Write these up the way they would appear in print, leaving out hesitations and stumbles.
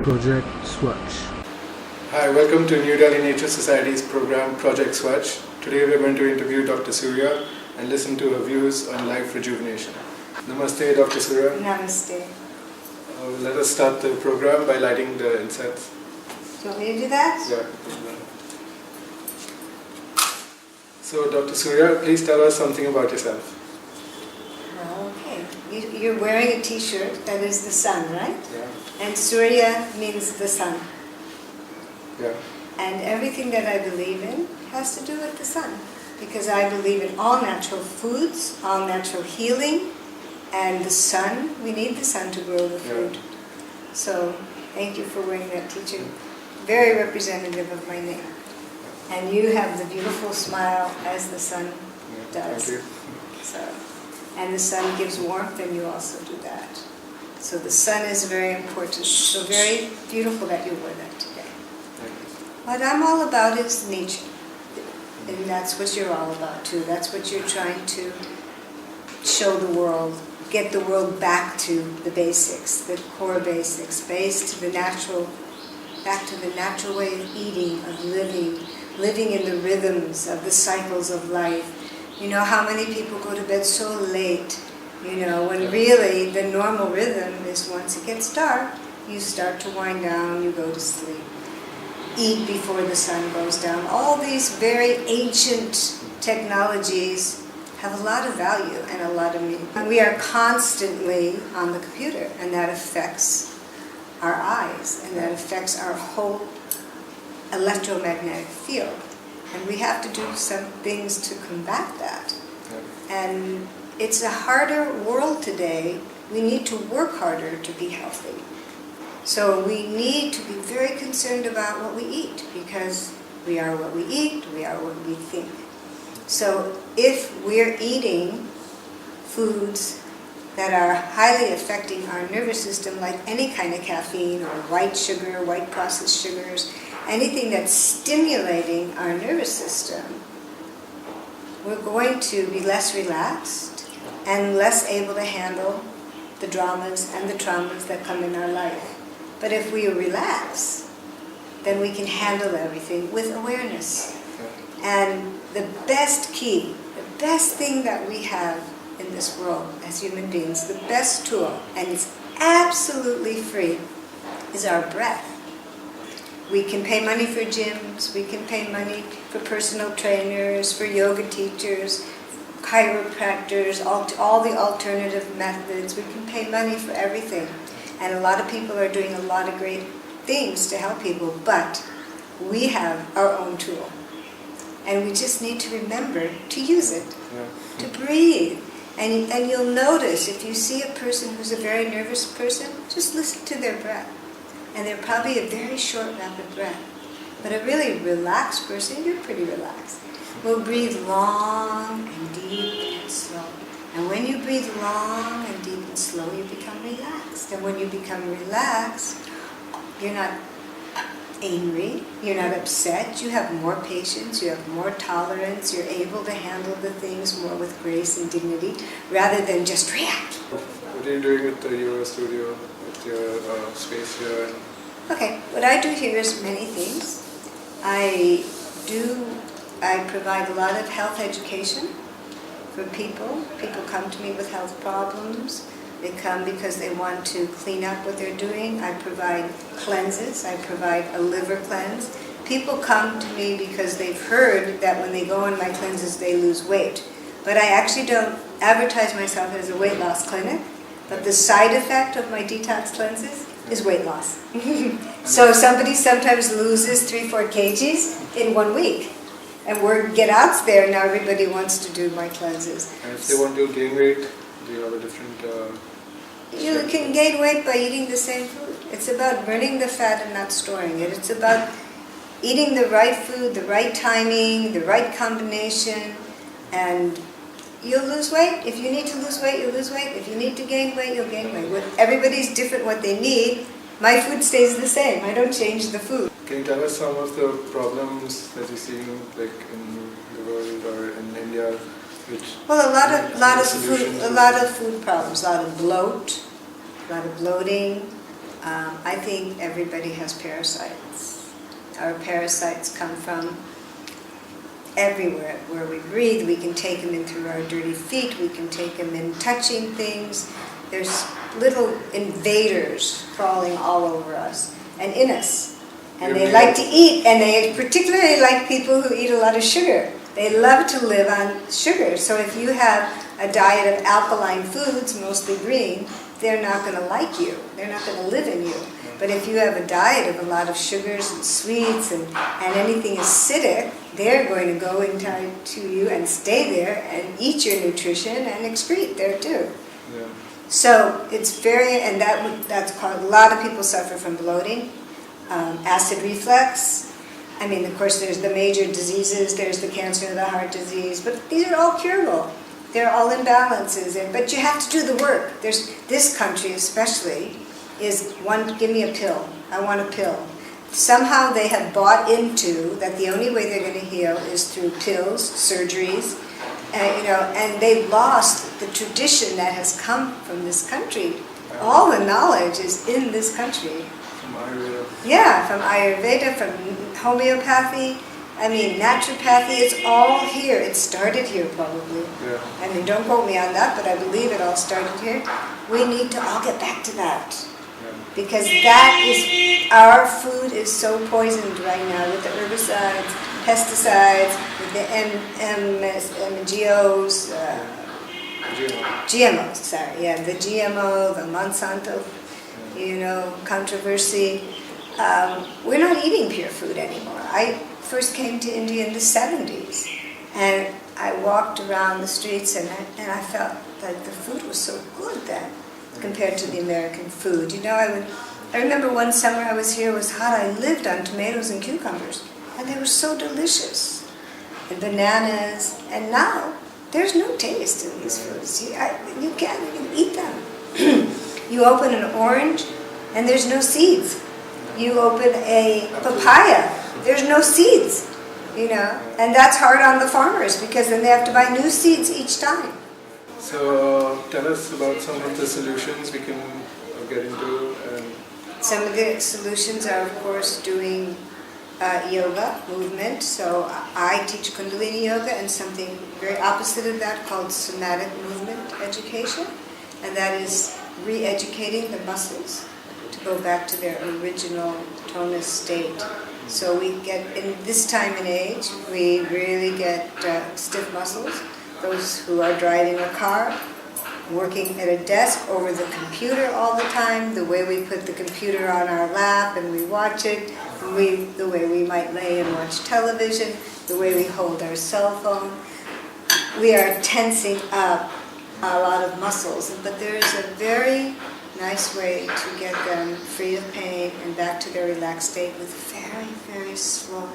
Project Swachh. Hi, welcome to New Delhi Nature Society's program Project Swachh. Today we are going to interview Dr. Soorya and listen to her views on life rejuvenation. Namaste, Dr. Soorya. Namaste. Let us start the program by lighting the incense. Do you want me to do that? Yeah. So, Dr. Soorya, please tell us something about yourself. Well, okay. You're wearing a t-shirt that is the sun, right? Yeah. And Soorya means the sun. Yeah. And everything that I believe in has to do with the sun. Because I believe in all natural foods, all natural healing, and the sun. We need the sun to grow the food. Yeah. So, thank you for wearing that t-shirt. Very representative of my name. And you have the beautiful smile as the sun does. Thank you. So, and the sun gives warmth, and you also do that. So the sun is very important. So very beautiful that you wore that today. What I'm all about is nature. And that's what you're all about too. That's what you're trying to show the world. Get the world back to the basics, the core basics, back to the natural way of eating, of living in the rhythms of the cycles of life. You know how many people go to bed so late, when really the normal rhythm is once it gets dark, you start to wind down, you go to sleep. Eat before the sun goes down. All these very ancient technologies have a lot of value and a lot of meaning. And we are constantly on the computer, and that affects our eyes, and that affects our whole electromagnetic field. And we have to do some things to combat that. And it's a harder world today. We need to work harder to be healthy. So we need to be very concerned about what we eat, because we are what we eat, we are what we think. So if we're eating foods that are highly affecting our nervous system, like any kind of caffeine or white sugar, white processed sugars, anything that's stimulating our nervous system, we're going to be less relaxed and less able to handle the dramas and the traumas that come in our life. But if we relax, then we can handle everything with awareness. And the best key, the best thing that we have in this world as human beings, the best tool, and it's absolutely free, is our breath. We can pay money for gyms, we can pay money for personal trainers, for yoga teachers, chiropractors, all the alternative methods. We can pay money for everything. And a lot of people are doing a lot of great things to help people, but we have our own tool. And we just need to remember to use it, to breathe. And you'll notice, if you see a person who's a very nervous person, just listen to their breath. And they're probably a very short, rapid breath. But a really relaxed person, you're pretty relaxed, will breathe long and deep and slow. And when you breathe long and deep and slow, you become relaxed. And when you become relaxed, you're not angry, you're not upset, you have more patience, you have more tolerance, you're able to handle the things more with grace and dignity, rather than just react. What are you doing with the yoga studio, with your space here? Okay, what I do here is many things. I provide a lot of health education for people. People come to me with health problems. They come because they want to clean up what they're doing. I provide cleanses. I provide a liver cleanse. People come to me because they've heard that when they go on my cleanses, they lose weight. But I actually don't advertise myself as a weight loss clinic. But the side effect of my detox cleanses is weight loss. So somebody sometimes loses 3-4 kgs in 1 week. And word get out there, now everybody wants to do my cleanses. And if they want to gain weight, do you have a different... You can gain weight by eating the same food. It's about burning the fat and not storing it. It's about eating the right food, the right timing, the right combination, and you'll lose weight. If you need to lose weight, you'll lose weight. If you need to gain weight, you'll gain weight. Everybody's different what they need. My food stays the same. I don't change the food. Can you tell us some of the problems that you see like in the world or in India? Well, a lot of food problems, a lot of bloat, a lot of bloating, I think everybody has parasites. Our parasites come from everywhere where we breathe. We can take them in through our dirty feet. We can take them in touching things. There's little invaders crawling all over us and in us. And they like to eat, and they particularly like people who eat a lot of sugar. They love to live on sugar. So if you have a diet of alkaline foods, mostly green, they're not going to like you. They're not going to live in you. But if you have a diet of a lot of sugars and sweets and anything acidic, they're going to go into you and stay there and eat your nutrition and excrete there too. Yeah. So it's very, and that's called, a lot of people suffer from bloating, acid reflux. I mean, of course, there's the major diseases, there's the cancer, the heart disease, but these are all curable. They're all imbalances, but you have to do the work. There's this country especially is give me a pill. I want a pill. Somehow they have bought into that the only way they're going to heal is through pills, surgeries, and they've lost the tradition that has come from this country. All the knowledge is in this country. From Ayurveda. Yeah, from Ayurveda, from homeopathy. I mean, naturopathy, it's all here. It started here, probably. Yeah. I mean, don't quote me on that, but I believe it all started here. We need to all get back to that. Yeah. Because that is, our food is so poisoned right now with the herbicides, pesticides, with the MGOs, GMOs, sorry, yeah, the GMO, the Monsanto, controversy. We're not eating pure food anymore. I first came to India in the 70s, and I walked around the streets and I felt like the food was so good then compared to the American food. I remember one summer I was here, it was hot, I lived on tomatoes and cucumbers, and they were so delicious, and bananas, and now there's no taste in these foods. You can't even eat them. You open an orange and there's no seeds. You open a papaya, there's no seeds, and that's hard on the farmers because then they have to buy new seeds each time. So tell us about some of the solutions we can get into. Some of the solutions are, of course, doing yoga, movement. So I teach Kundalini yoga and something very opposite of that called somatic movement education, and that is re-educating the muscles to go back to their original tonus state. So we get, in this time and age, we really get stiff muscles. Those who are driving a car, working at a desk over the computer all the time, the way we put the computer on our lap and we watch it, the way we might lay and watch television, the way we hold our cell phone. We are tensing up a lot of muscles, but there is a very nice way to get them free of pain and back to their relaxed state with very, very slower,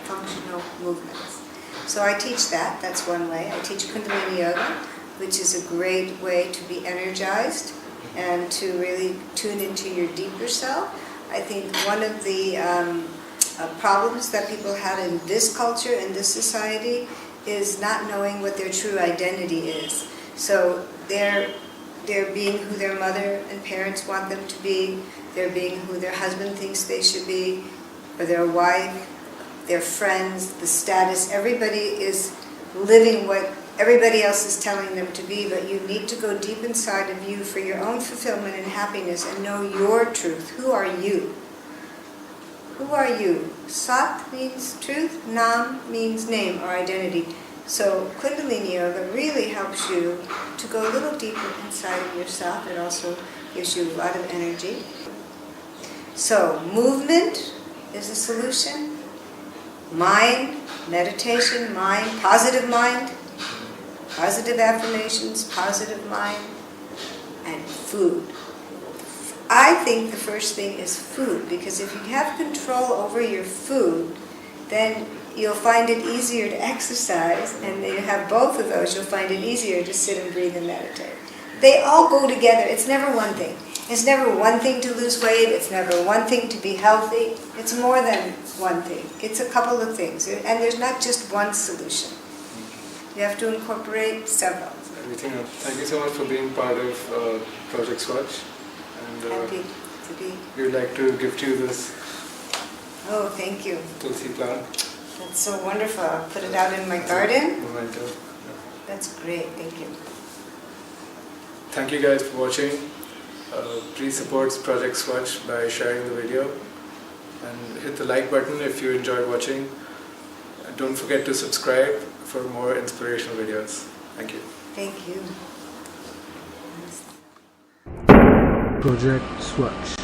functional movements. So I teach that. That's one way. I teach Kundalini Yoga, which is a great way to be energized and to really tune into your deeper self. I think one of the problems that people have in this culture, in this society, is not knowing what their true identity is. So they're being who their mother and parents want them to be, they're being who their husband thinks they should be, or their wife, their friends, the status. Everybody is living what everybody else is telling them to be, but you need to go deep inside of you for your own fulfillment and happiness and know your truth. Who are you? Who are you? Sat means truth, Nam means name or identity. So Kundalini Yoga really helps you to go a little deeper inside of yourself. It also gives you a lot of energy. So movement is a solution. Mind, meditation, mind, positive affirmations, positive mind, and food. I think the first thing is food, because if you have control over your food, then you'll find it easier to exercise, and you have both of those, you'll find it easier to sit and breathe and meditate. They all go together. It's never one thing. It's never one thing to lose weight. It's never one thing to be healthy. It's more than one thing. It's a couple of things. And there's not just one solution. You have to incorporate several. Everything else. Thank you so much for being part of Project Swachh. And Happy be. We would like to gift you this Oh, thank you. tulsi plant. That's so wonderful. I'll put it out in my garden. Memento. That's great. Thank you. Thank you guys for watching. Please support Project Swachh by sharing the video and hit the like button if you enjoyed watching. And don't forget to subscribe for more inspirational videos. Thank you. Thank you. Project Swachh.